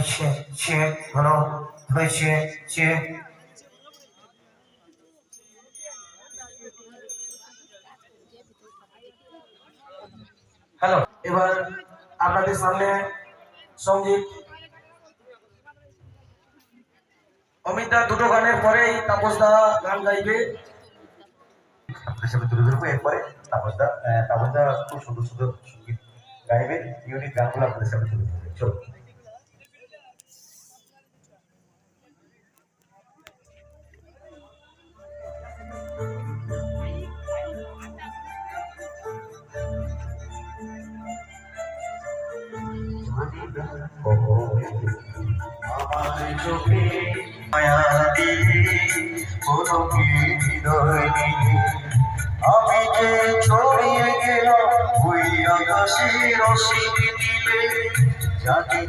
হয়েছে চেক হলো হয়েছে চেক। হ্যালো, এবার আপনাদের সামনে সঙ্গীত অমিতা দুটো গানের পরেই তাপসদা গান গাইবে। হিসেবে তুলে ধরবো। এরপরে তাপসদা খুব সুন্দর সুন্দর সঙ্গীত গাইবে, ইউনিক গানগুলো আপনাদের সামনে তুলে ধরবে। চলো। আমার চোখে মায়া দিলে কোনো কি হৃদয় নিয়ে আমি যে ছড়িয়ে গেলাম ওই আকাশের অসীম দিলে জানি